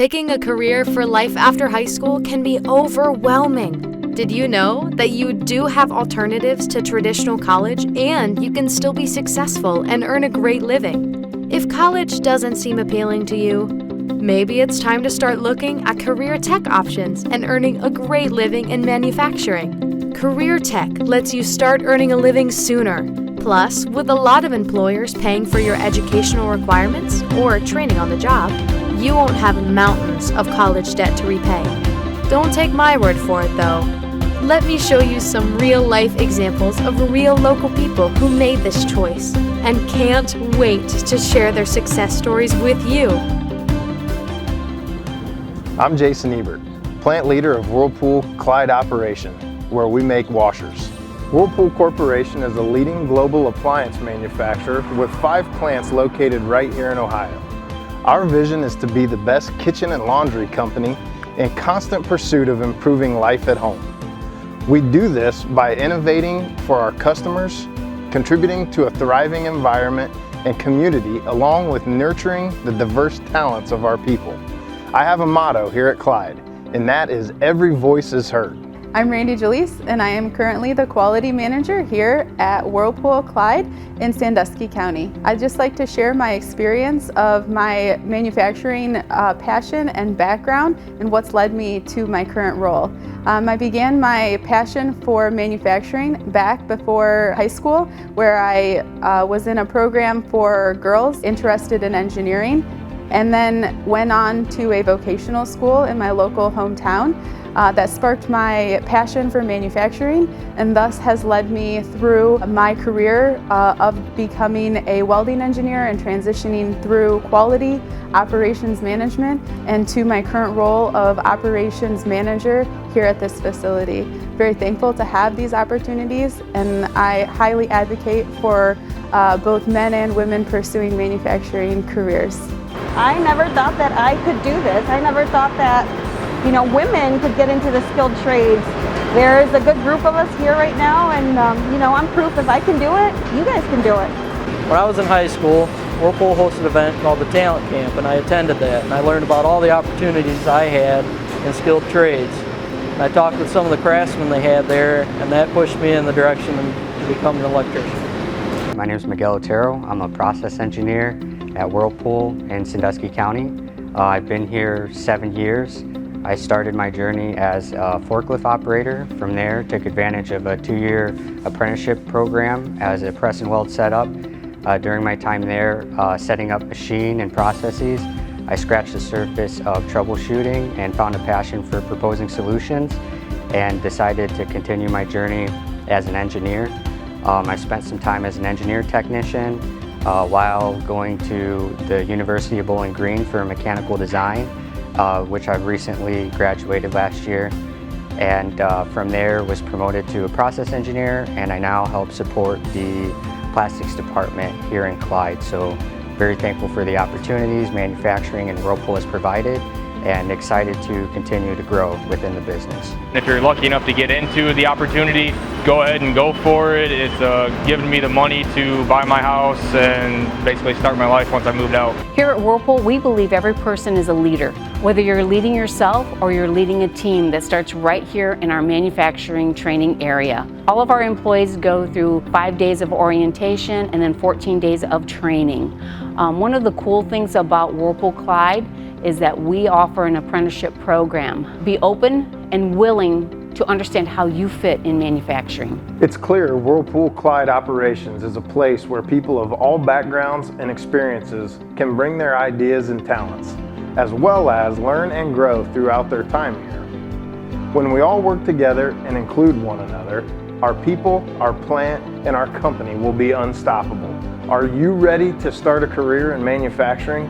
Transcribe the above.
Picking a career for life after high school can be overwhelming. Did you know that you do have alternatives to traditional college and you can still be successful and earn a great living? If college doesn't seem appealing to you, maybe it's time to start looking at career tech options and earning a great living in manufacturing. Career tech lets you start earning a living sooner. Plus, with a lot of employers paying for your educational requirements or training on the job, you won't have mountains of college debt to repay. Don't take my word for it though. Let me show you some real-life examples of real local people who made this choice and can't wait to share their success stories with you. I'm Jason Ebert, plant leader of Whirlpool Clyde operation, where we make washers. Whirlpool Corporation is a leading global appliance manufacturer with 5 plants located right here in Ohio. Our vision is to be the best kitchen and laundry company in constant pursuit of improving life at home. We do this by innovating for our customers, contributing to a thriving environment and community, along with nurturing the diverse talents of our people. I have a motto here at Clyde, and that is every voice is heard. I'm Randy Jalise, and I am currently the quality manager here at Whirlpool Clyde in Sandusky County. I'd just like to share my experience of my manufacturing passion and background and what's led me to my current role. I began my passion for manufacturing back before high school, where I was in a program for girls interested in engineering, and then went on to a vocational school in my local hometown. That sparked my passion for manufacturing and thus has led me through my career of becoming a welding engineer and transitioning through quality, operations management, and to my current role of operations manager here at this facility. Very thankful to have these opportunities, and I highly advocate for both men and women pursuing manufacturing careers. I never thought that I could do this. I never thought that women could get into the skilled trades. There's a good group of us here right now, and I'm proof if I can do it, you guys can do it. When I was in high school, Whirlpool hosted an event called the Talent Camp, and I attended that, and I learned about all the opportunities I had in skilled trades. And I talked with some of the craftsmen they had there, and that pushed me in the direction to become an electrician. My name is Miguel Otero. I'm a process engineer at Whirlpool in Sandusky County. I've been here 7 years. I started my journey as a forklift operator. From there, took advantage of a 2-year apprenticeship program as a press and weld setup. During my time there, setting up machine and processes, I scratched the surface of troubleshooting and found a passion for proposing solutions and decided to continue my journey as an engineer. I spent some time as an engineer technician while going to the University of Bowling Green for mechanical design, which I've recently graduated last year, and from there was promoted to a process engineer, and I now help support the plastics department here in Clyde. So very thankful for the opportunities manufacturing and Whirlpool has provided, and excited to continue to grow within the business. If you're lucky enough to get into the opportunity, go ahead and go for it. It's given me the money to buy my house and basically start my life once I moved out. Here at Whirlpool, we believe every person is a leader. Whether you're leading yourself or you're leading a team, that starts right here in our manufacturing training area. All of our employees go through 5 days of orientation and then 14 days of training. One of the cool things about Whirlpool Clyde is that we offer an apprenticeship program. Be open and willing to understand how you fit in manufacturing. It's clear Whirlpool Clyde Operations is a place where people of all backgrounds and experiences can bring their ideas and talents, as well as learn and grow throughout their time here. When we all work together and include one another, our people, our plant, and our company will be unstoppable. Are you ready to start a career in manufacturing?